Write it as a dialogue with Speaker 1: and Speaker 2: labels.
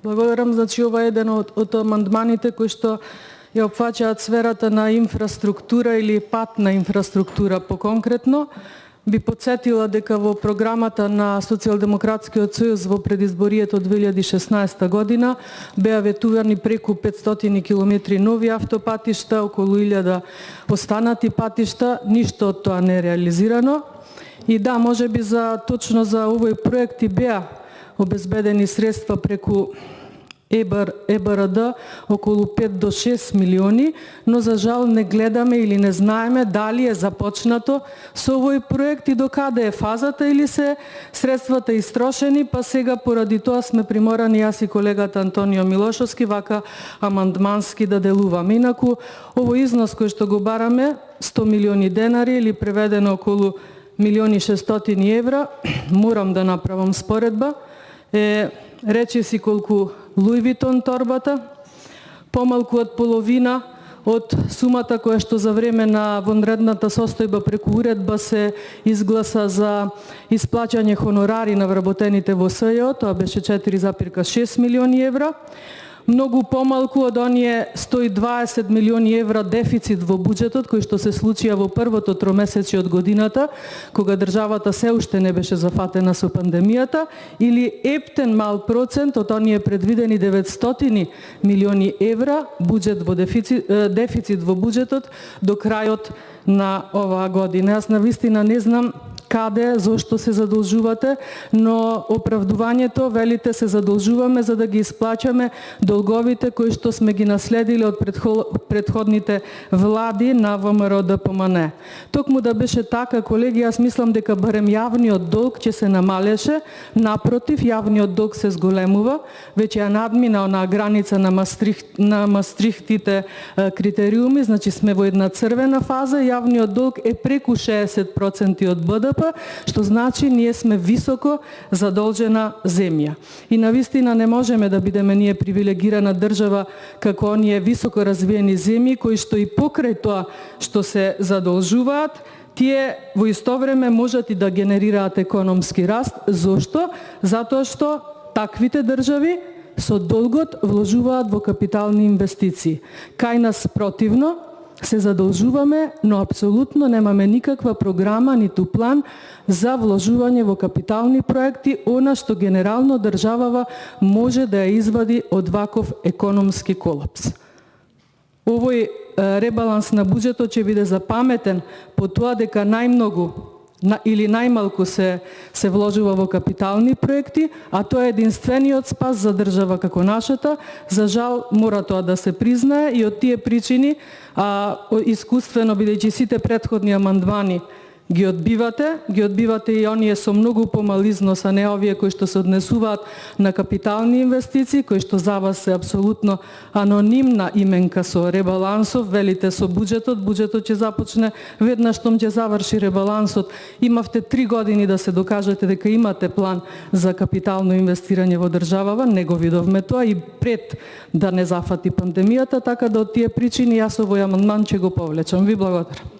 Speaker 1: Благодарам, значи ова е еден од амандманите кои што ја опфаќаат сферата на инфраструктура или патна инфраструктура поконкретно. Би подсетила дека во програмата на Социјалдемократскиот сојуз во предизборието 2016 година беа ветувани преку 500 километри нови автопатишта, околу 1000 останати патишта, ништо од тоа не е реализирано. И да, можеби точно за овој проект и беа обезбедени средства преку ЕБРД околу 5 до 6 милиони, но за жал не гледаме или не знаеме дали е започнато со овој проект и до каде е фазата или се средствата истрошени, па сега поради тоа сме приморани јас и колегата Антонио Милошовски вака амандмански да делуваме. Инаку овој износ кој што го бараме 100 милиони денари или преведено околу 1.600.000 евра, морам да направам споредба, рече си колку Луи Витон торбата, помалку од половина од сумата која што за време на вонредната состојба преку уредба се изгласа за исплаќање хонорари на вработените во СЈО, тоа беше 4,6 милиони евра. Многу помалку од оние 120 милиони евра дефицит во буџетот кој што се случија во првото тромесечје од годината, кога државата се уште не беше зафатена со пандемијата, или ептен мал процент од оние предвидени 900 милиони евра дефицит во буџетот до крајот на оваа година. Јас навистина не знам каде, зошто се задолжувате, но оправдувањето велите се задолжуваме за да ги исплаќаме долговите кои што сме ги наследиле од претходните влади на ВМРО ДПМН. Токму да беше така, колеги, јас мислам дека барем јавниот долг ќе се намалеше, напротив, јавниот долг се зголемува, веќе ја надмина онаа граница на Мастрихтите критериуми, значи сме во една црвена фаза, јавниот долг е преку 60% од БДП, што значи ние сме високо задолжена земја. И навистина не можеме да бидеме ние привилегирана држава како оние високо развиени земји кои што и покрај тоа што се задолжуваат, тие во исто време можат и да генерираат економски раст. Зошто? Затоа што таквите држави со долгот вложуваат во капитални инвестиции. Кај нас противно, се задолжуваме, но апсолутно немаме никаква програма ниту план за вложување во капитални проекти, она што генерално државава може да ја извади од ваков економски колапс. Овој ребаланс на буџетот ќе биде запаметен по тоа дека најмногу или најмалку се вложува во капитални проекти, а тоа е единствениот спас за држава како нашата. За жал, мора тоа да се признае и од тие причини, искуствено бидејќи сите претходни амандмани ги одбивате и оние со многу помал износ, а не овие кои што се однесуваат на капитални инвестиции, кои што за вас се апсолутно анонимна именка со ребалансов, велите со буџетот ќе започне веднаш штом ќе заврши ребалансот. Имавте 3 години да се докажете дека имате план за капитално инвестирање во државава, не го видовме тоа и пред да не зафати пандемијата, така да од тие причини јас овој амандман ќе го повлечам. Ви благодарам.